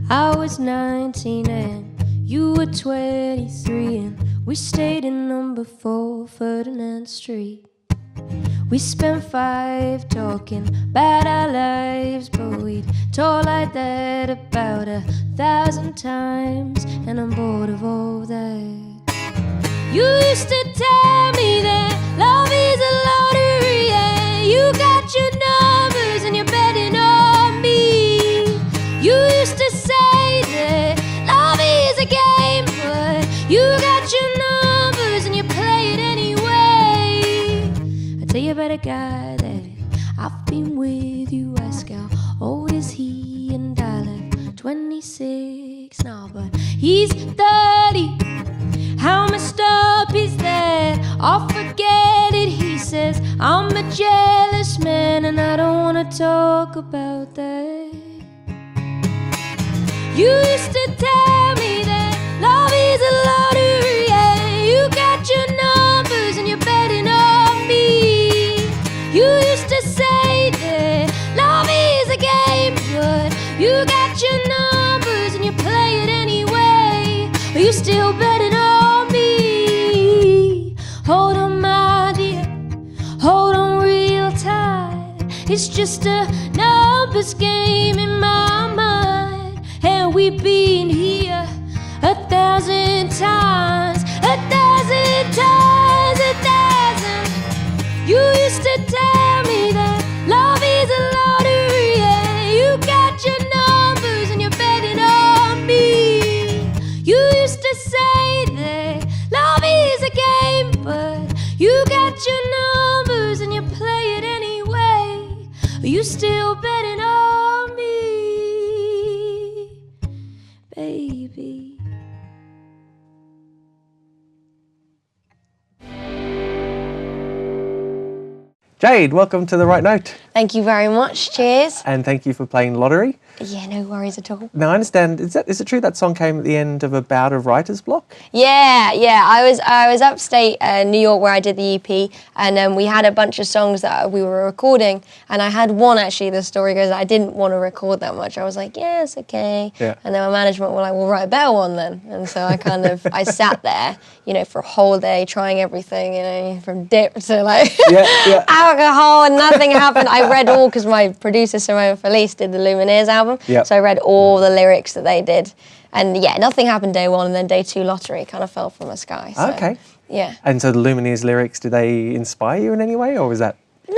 I was 19 and you were 23, and we stayed in number 4 Ferdinand Street. We spent 5 talking about our lives, but we'd talk like that about 1,000 times, and I'm bored of all that. You used to tell me that love is a lottery, and you got your numbers and you're betting on me. You used to say that love is a game, but you got your numbers and you play it anyway. I tell you about a guy that I've been with. You ask how old is he, and I left 26 now, but he's 30. How messed up is that? I'll forget it. He says I'm a jealous man, and I don't wanna talk about that. You used to tell me that love is a lottery, and you got your numbers and you're betting on me. You used to say that love is a game, but you got your numbers and you play it anyway. Are you still betting on me? Hold on, my dear, hold on real tight. It's just a numbers game in my mind, and we've been here 1,000 times, 1,000 times, 1,000. You used to tell me that love is a lottery, and you got your numbers and you're betting on me. You used to say that love is a game, but you got your numbers and you play it anyway. Are you still betting on me, baby? Jade, welcome to The Right Note. Thank you very much. Cheers. And thank you for playing Lottery. Yeah, no worries at all. Now, I understand, is it true that song came at the end of a bout of writer's block? Yeah. I was upstate New York where I did the EP, and we had a bunch of songs that we were recording, and I had one, actually, the story goes, I didn't want to record that much. I was like, yeah, it's okay. Yeah. And then my management were like, well, write a better one then. And so I kind of, I sat there, for a whole day trying everything, from dip to alcohol, and nothing happened. I read all, because my producer, Simone Felice, did the Lumineers album. Yep. So I read all the lyrics that they did. And yeah, nothing happened day 1, and then day 2, Lottery kind of fell from the sky. So, Okay. Yeah. And so the Lumineers lyrics, did they inspire you in any way, or was that? No.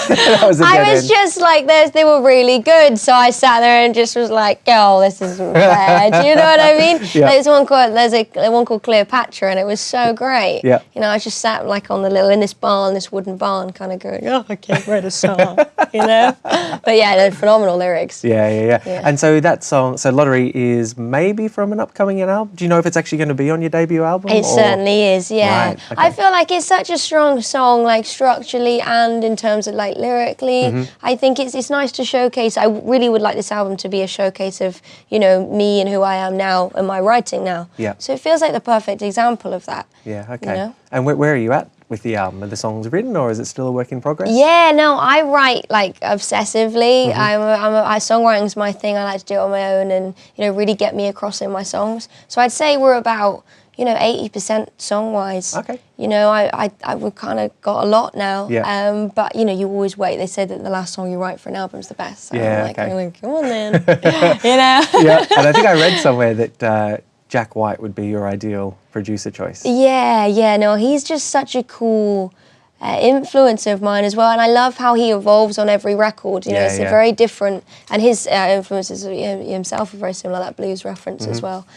That was a dead I was end. just like, they were really good. So I sat there and just was like, girl, this isn't fair. Do you know what I mean? Yeah. There's one called Cleopatra, and it was so great. Yeah. I just sat like on in this wooden barn, kind of going, oh, I can't write a song, But yeah, they're phenomenal lyrics. Yeah. And so that song, so Lottery is maybe from an upcoming album? Do you know if it's actually going to be on your debut album? It certainly is, yeah. Right, okay. I feel like it's such a strong song, like structurally and in terms of like lyrically. Mm-hmm. I think it's nice to showcase. I really would like this album to be a showcase of, me and who I am now and my writing now. Yeah. So it feels like the perfect example of that. Yeah, okay. You know? And where are you at with the album? Are the songs written, or is it still a work in progress? Yeah, no, I write like obsessively. Mm-hmm. Songwriting's my thing. I like to do it on my own and, really get me across in my songs. So I'd say we're about, 80% song-wise. Okay. We've kind of got a lot now. Yeah. But, you always wait. They say that the last song you write for an album's the best. So Yeah, I'm like, okay. come on then. Yeah, and I think I read somewhere that Jack White would be your ideal producer choice. Yeah, no, he's just such a cool influence of mine as well, and I love how he evolves on every record. It's a very different, and his influences himself are very similar, that blues reference as well.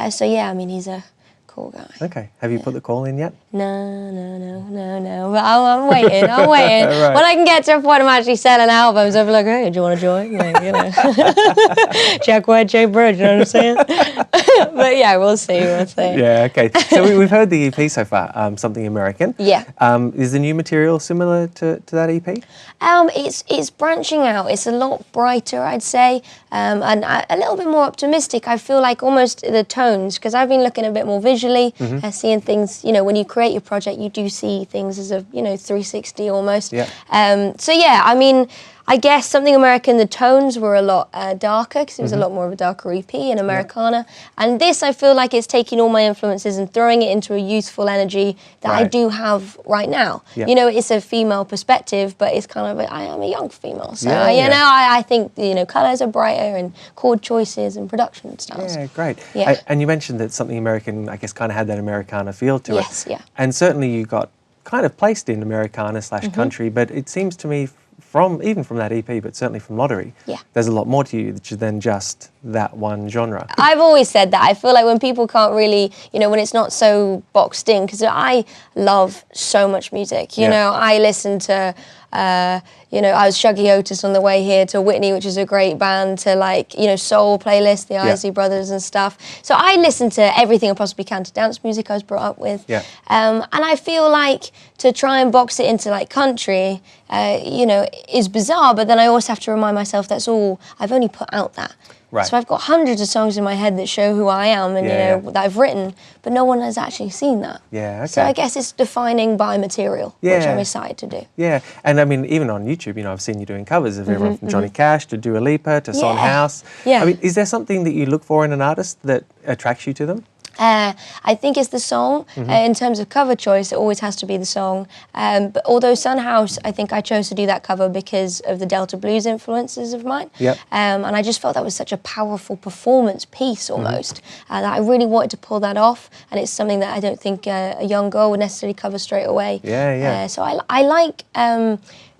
So yeah, he's a cool guy. Okay, have you put the call in yet? No. But I'm waiting. Right. When I can get to a point I'm actually selling albums, I'll be like, hey, do you want to join? Jack White, Jade Bird, you know what I'm saying? But yeah, we'll see. Yeah, okay. So we've heard the EP so far, Something American. Yeah. Is the new material similar to that EP? It's branching out. It's a lot brighter, I'd say, and a little bit more optimistic. I feel like almost the tones, because I've been looking a bit more visually, seeing things, when you create your project, you do see things as a, 360 almost. Yeah. So yeah, I guess Something American, the tones were a lot darker because it was a lot more of a darker EP in Americana. And this, I feel like it's taking all my influences and throwing it into a youthful energy that I do have right now. You know, it's a female perspective, but it's kind of, I am a young female. So, you know, I think, you know, colours are brighter and chord choices and production styles. Yeah, great. Yeah. And you mentioned that Something American, I guess, kind of had that Americana feel to it. Yes, yeah. And certainly you got kind of placed in Americana / country, but it seems to me even from that EP, but certainly from Lottery, there's a lot more to you than just that one genre. I've always said that. I feel like when people can't really, you know, when it's not so boxed in, because I love so much music. You know, I listen to, you know, I was Shuggy Otis on the way here, to Whitney, which is a great band, to like, you know, soul playlist, the Isley Brothers and stuff. So I listen to everything I possibly can, to dance music I was brought up with. And I feel like to try and box it into like country, you know, is bizarre, but then I also have to remind myself that's all, I've only put out that. Right. So I've got hundreds of songs in my head that show who I am and, you know, that I've written, but no one has actually seen that. Yeah, okay. So I guess it's defining by material, which I'm excited to do. Yeah, and I mean, even on YouTube, you know, I've seen you doing covers of everyone from Johnny Cash to Dua Lipa to Son House. I mean, is there something that you look for in an artist that attracts you to them? I think it's the song. In terms of cover choice, it always has to be the song. But although Son House, I think I chose to do that cover because of the Delta Blues influences of mine. And I just felt that was such a powerful performance piece almost, that I really wanted to pull that off. And it's something that I don't think a young girl would necessarily cover straight away. So I like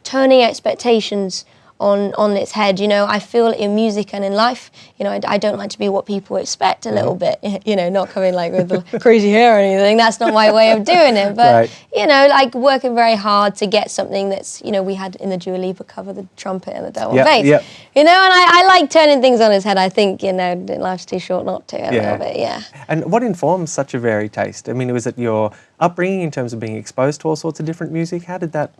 turning expectations on its head. You know, I feel in music and in life, you know, I don't like to be what people expect a little bit, you know, not coming like with the crazy hair or anything. That's not my way of doing it. But, you know, like working very hard to get something that's, you know, we had in the Dua Lipa cover, the trumpet and the double bass. You know, and I like turning things on its head. I think, you know, life's too short not to a little bit, And what informs such a varied taste? I mean, was it your upbringing in terms of being exposed to all sorts of different music? How did that...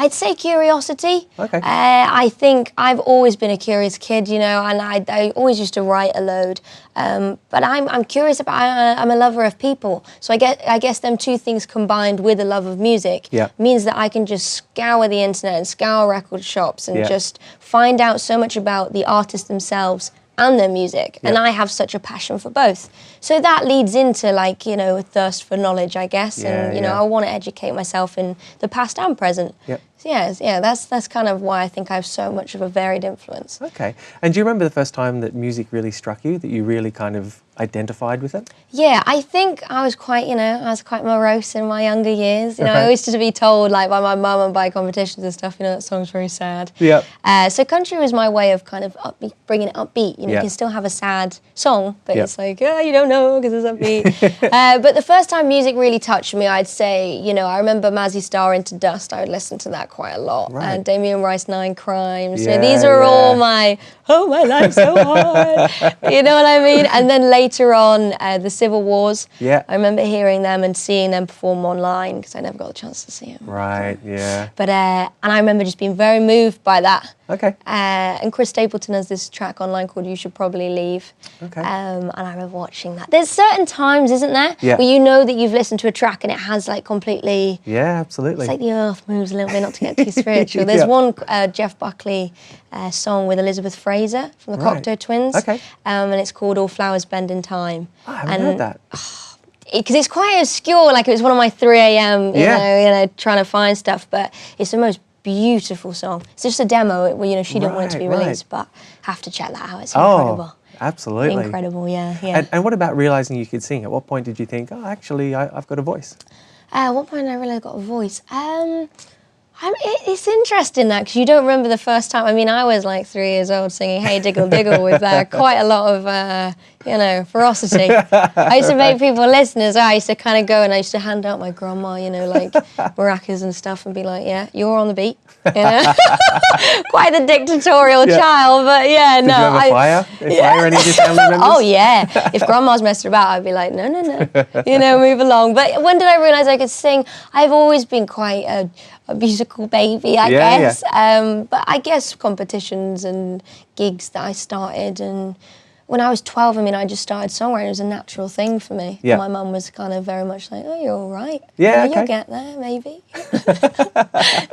I'd say curiosity. Okay. I think I've always been a curious kid, you know, and I always used to write a load. But I'm curious about. I'm a lover of people, so I guess them two things combined with a love of music means that I can just scour the internet and scour record shops and just find out so much about the artists themselves and their music, and I have such a passion for both. So that leads into, like, you know, a thirst for knowledge, I guess, and, you know, I want to educate myself in the past and present. So that's kind of why I think I have so much of a varied influence. Okay. And do you remember the first time that music really struck you, that you really kind of identified with it? Yeah, I think I was quite, you know, I was quite morose in my younger years. You know, I used to be told, like, by my mum and by competitions and stuff, you know, that song's very sad. So country was my way of kind of bringing it upbeat. You know, you can still have a sad song, but it's like, you don't know because it's upbeat. But the first time music really touched me, I'd say, you know, I remember Mazzy Star, Into Dust. I would listen to that quite a lot. And Damien Rice, 9 Crimes. You know, these are all my, my life's so hard. You know what I mean? And then later on, the Civil Wars. I remember hearing them and seeing them perform online because I never got a chance to see them. But and I remember just being very moved by that. And Chris Stapleton has this track online called You Should Probably Leave. And I remember watching that. There's certain times, isn't there, where you know that you've listened to a track and it has like completely... absolutely. It's like the earth moves a little bit, not to get too spiritual. There's one Jeff Buckley song with Elizabeth Fraser from the Cocteau Twins. And it's called All Flowers Bend in Time. I haven't heard that. Because it's quite obscure, like it was one of my 3 a.m., you know, trying to find stuff, but it's the most beautiful song. It's just a demo where, you know, she didn't want it to be released, but have to check that out. It's incredible. Absolutely. Incredible, yeah. And what about realising you could sing? At what point did you think, actually, I've got a voice? At what point did I realised I got a voice? It's interesting that, because you don't remember the first time. I mean, I was like 3 years old singing Hey Diggle Diggle with quite a lot of, you know, ferocity. I used to make people listen as well. I used to kind of go and I used to hand out my grandma, you know, like maracas and stuff and be like, yeah, you're on the beat, you know. Quite a dictatorial child, but Did you ever fire any of your family members? Oh, yeah. If grandma's messed about, I'd be like, no, you know, move along. But when did I realise I could sing? I've always been quite a musical baby, I guess. But I guess competitions and gigs that I started, and when I was 12, I mean, I just started songwriting. It was a natural thing for me. Yeah. My mum was kind of very much like, oh, you're all right. Yeah, You'll get there, maybe.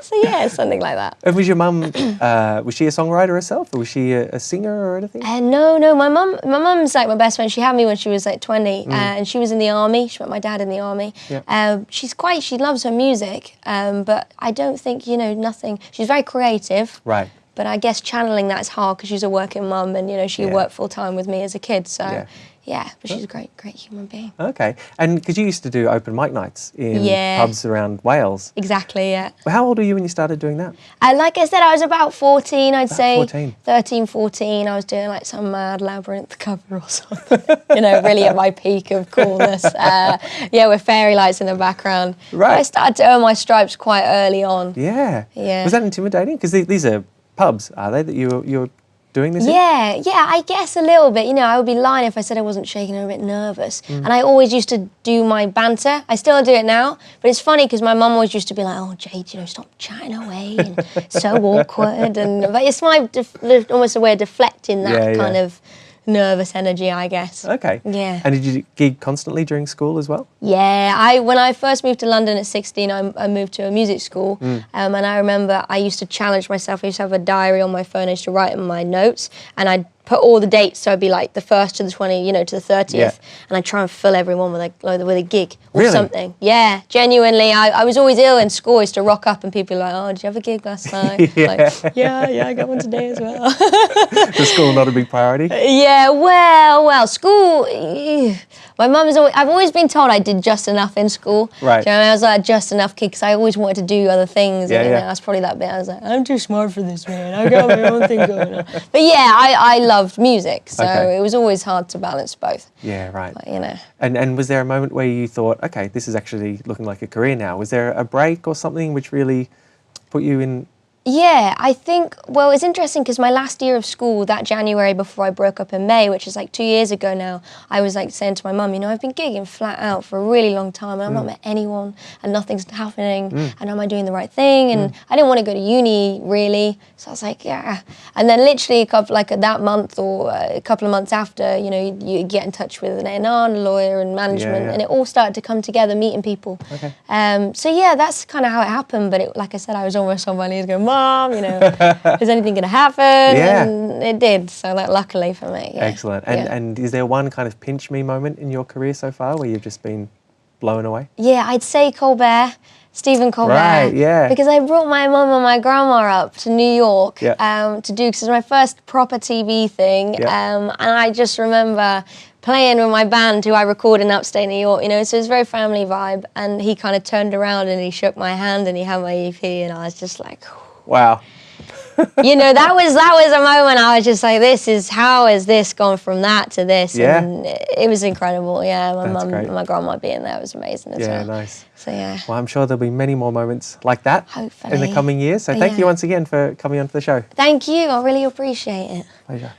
So yeah, something like that. And was your mum, was she a songwriter herself, or was she a singer or anything? No, my mum's like my best friend. She had me when she was like 20, and she was in the army. She met my dad in the army. Yeah. She loves her music, but I don't think, nothing. She's very creative. Right. But I guess channeling that is hard because she's a working mum, and she worked full time with me as a kid. So but she's a great human being. Okay, and because you used to do open mic nights in pubs around Wales. Exactly, yeah. How old were you when you started doing that? Like I said, I was about 14, I'd say. 14. 13, 14. I was doing like some mad Labyrinth cover or something. Really at my peak of coolness. With fairy lights in the background. Right. But I started to earn my stripes quite early on. Yeah. Yeah. Was that intimidating? Because these are pubs, are they, that you're doing this in? Yeah, I guess a little bit. I would be lying if I said I wasn't shaking or a bit nervous. And I always used to do my banter. I still do it now, but it's funny because my mum always used to be like, oh, Jade, stop chatting away, and so awkward. But it's almost a way of deflecting that kind of nervous energy, I guess. Okay. Yeah. And did you gig constantly during school as well? Yeah, when I first moved to London at 16, I moved to a music school, and I remember I used to challenge myself. I used to have a diary on my phone. I used to write in my notes, and I'd put all the dates, so it'd be like the 1st to the 20th, to the 30th, and I'd try and fill everyone with a gig or something. Yeah, genuinely, I was always ill in school. I used to rock up and people were like, oh, did you have a gig last night? I got one today as well. Was school not a big priority? Yeah, well, school, my mum's I've always been told I did just enough in school. Right. Do you know what I mean? I was like just enough kid because I always wanted to do other things. Yeah, and, that's probably that bit. I was like, I'm too smart for this, man. I got my own thing going on. But yeah, I loved music, so it was always hard to balance both. Yeah, right. But, And was there a moment where you thought, okay, this is actually looking like a career now? Was there a break or something which really put you in? Yeah, I think, well, it's interesting because my last year of school, that January before I broke up in May, which is like 2 years ago now, I was like saying to my mum, I've been gigging flat out for a really long time and I've not met anyone and nothing's happening and am I doing the right thing? And I didn't want to go to uni really, so I was like, yeah. And then literally that month or a couple of months after, you get in touch with an A&R and a lawyer and management and it all started to come together, meeting people. Okay. So yeah, that's kind of how it happened, but like I said, I was almost on my knees going, Mom, is anything going to happen? Yeah. And it did, so luckily for me. Yeah. Excellent. And is there one kind of pinch me moment in your career so far where you've just been blown away? Yeah, I'd say Stephen Colbert. Right, yeah. Because I brought my mum and my grandma up to New York to do, because it was my first proper TV thing, and I just remember playing with my band who I record in upstate New York, so it was a very family vibe, and he kind of turned around and he shook my hand and he had my EP and I was just like, wow. that was a moment I was just like, how has this gone from that to this? Yeah. And it was incredible. Yeah, my mum great. and my grandma being there was amazing as well. Yeah, nice. So yeah. Well, I'm sure there'll be many more moments like that Hopefully. in the coming years. So thank you once again for coming on to the show. Thank you. I really appreciate it. Pleasure.